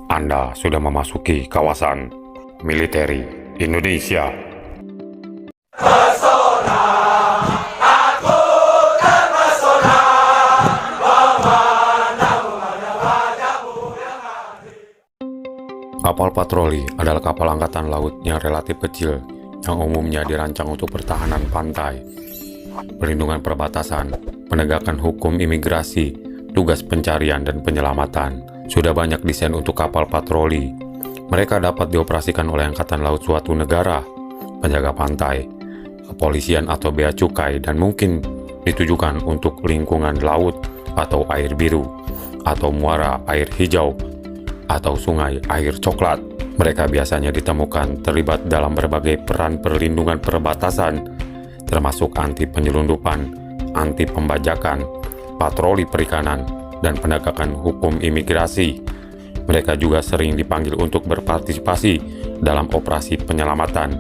Anda sudah memasuki kawasan militer Indonesia. Kapal patroli adalah kapal angkatan laut yang relatif kecil yang umumnya dirancang untuk pertahanan pantai, perlindungan perbatasan, penegakan hukum imigrasi, tugas pencarian dan penyelamatan. Sudah banyak desain untuk kapal patroli. Mereka dapat dioperasikan oleh angkatan laut suatu negara, penjaga pantai, kepolisian atau bea cukai, dan mungkin ditujukan untuk lingkungan laut atau air biru, atau muara air hijau, atau sungai air coklat. Mereka biasanya ditemukan terlibat dalam berbagai peran perlindungan perbatasan, termasuk anti penyelundupan, anti pembajakan, patroli perikanan, dan penegakan hukum imigrasi. Mereka juga sering dipanggil untuk berpartisipasi dalam operasi penyelamatan.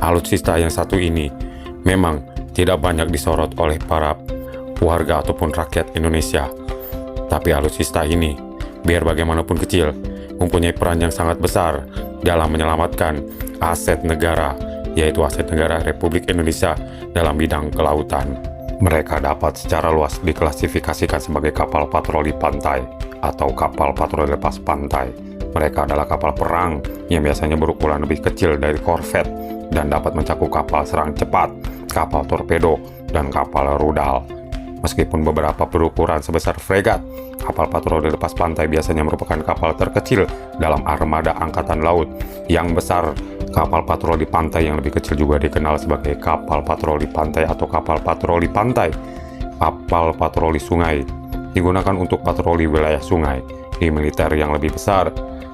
Alutsista yang satu ini memang tidak banyak disorot oleh para warga ataupun rakyat Indonesia. Tapi alutsista ini, biar bagaimanapun kecil, mempunyai peran yang sangat besar dalam menyelamatkan aset negara, yaitu aset negara Republik Indonesia dalam bidang kelautan. Mereka dapat secara luas diklasifikasikan sebagai kapal patroli pantai atau kapal patroli lepas pantai. Mereka adalah kapal perang yang biasanya berukuran lebih kecil dari korvet dan dapat mencakup kapal serang cepat, kapal torpedo, dan kapal rudal. Meskipun beberapa berukuran sebesar fregat, kapal patroli lepas pantai biasanya merupakan kapal terkecil dalam armada angkatan laut yang besar. Kapal patroli pantai yang lebih kecil juga dikenal sebagai kapal patroli pantai atau kapal patroli pantai. Kapal patroli sungai digunakan untuk patroli wilayah sungai. Di militer yang lebih besar,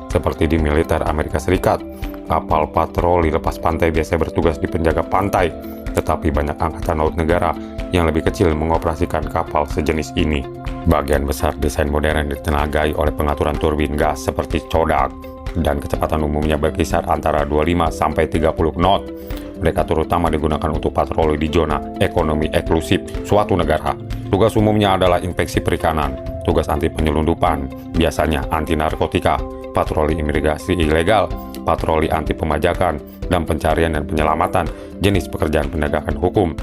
seperti di militer Amerika Serikat, kapal patroli lepas pantai biasanya bertugas di penjaga pantai, tetapi banyak angkatan laut negara yang lebih kecil mengoperasikan kapal sejenis ini. Bagian besar desain modern ditenagai oleh pengaturan turbin gas seperti codak, dan kecepatan umumnya berkisar antara 25 sampai 30 knot. Mereka terutama digunakan untuk patroli di zona ekonomi eksklusif suatu negara. Tugas umumnya adalah inspeksi perikanan, tugas anti penyelundupan, biasanya anti narkotika, patroli imigrasi ilegal, patroli anti pemajakan, dan pencarian dan penyelamatan jenis pekerjaan penegakan hukum.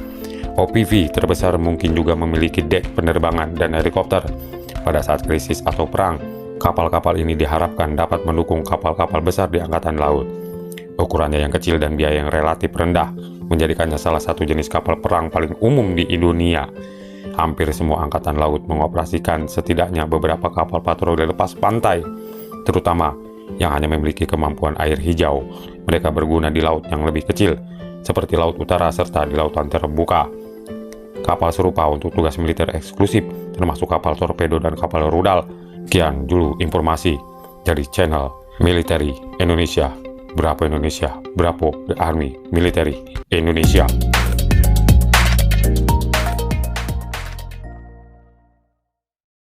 OPV terbesar mungkin juga memiliki dek penerbangan dan helikopter. Pada saat krisis atau perang, kapal-kapal ini diharapkan dapat mendukung kapal-kapal besar di angkatan laut. Ukurannya yang kecil dan biaya yang relatif rendah menjadikannya salah satu jenis kapal perang paling umum di dunia. Hampir semua angkatan laut mengoperasikan setidaknya beberapa kapal patroli lepas pantai, terutama yang hanya memiliki kemampuan air hijau. Mereka berguna di laut yang lebih kecil, seperti Laut Utara serta di lautan terbuka. Kapal serupa untuk tugas militer eksklusif, termasuk kapal torpedo dan kapal rudal. Sekian dulu informasi dari channel Military Indonesia. Bravo Indonesia, Bravo the Army Military Indonesia.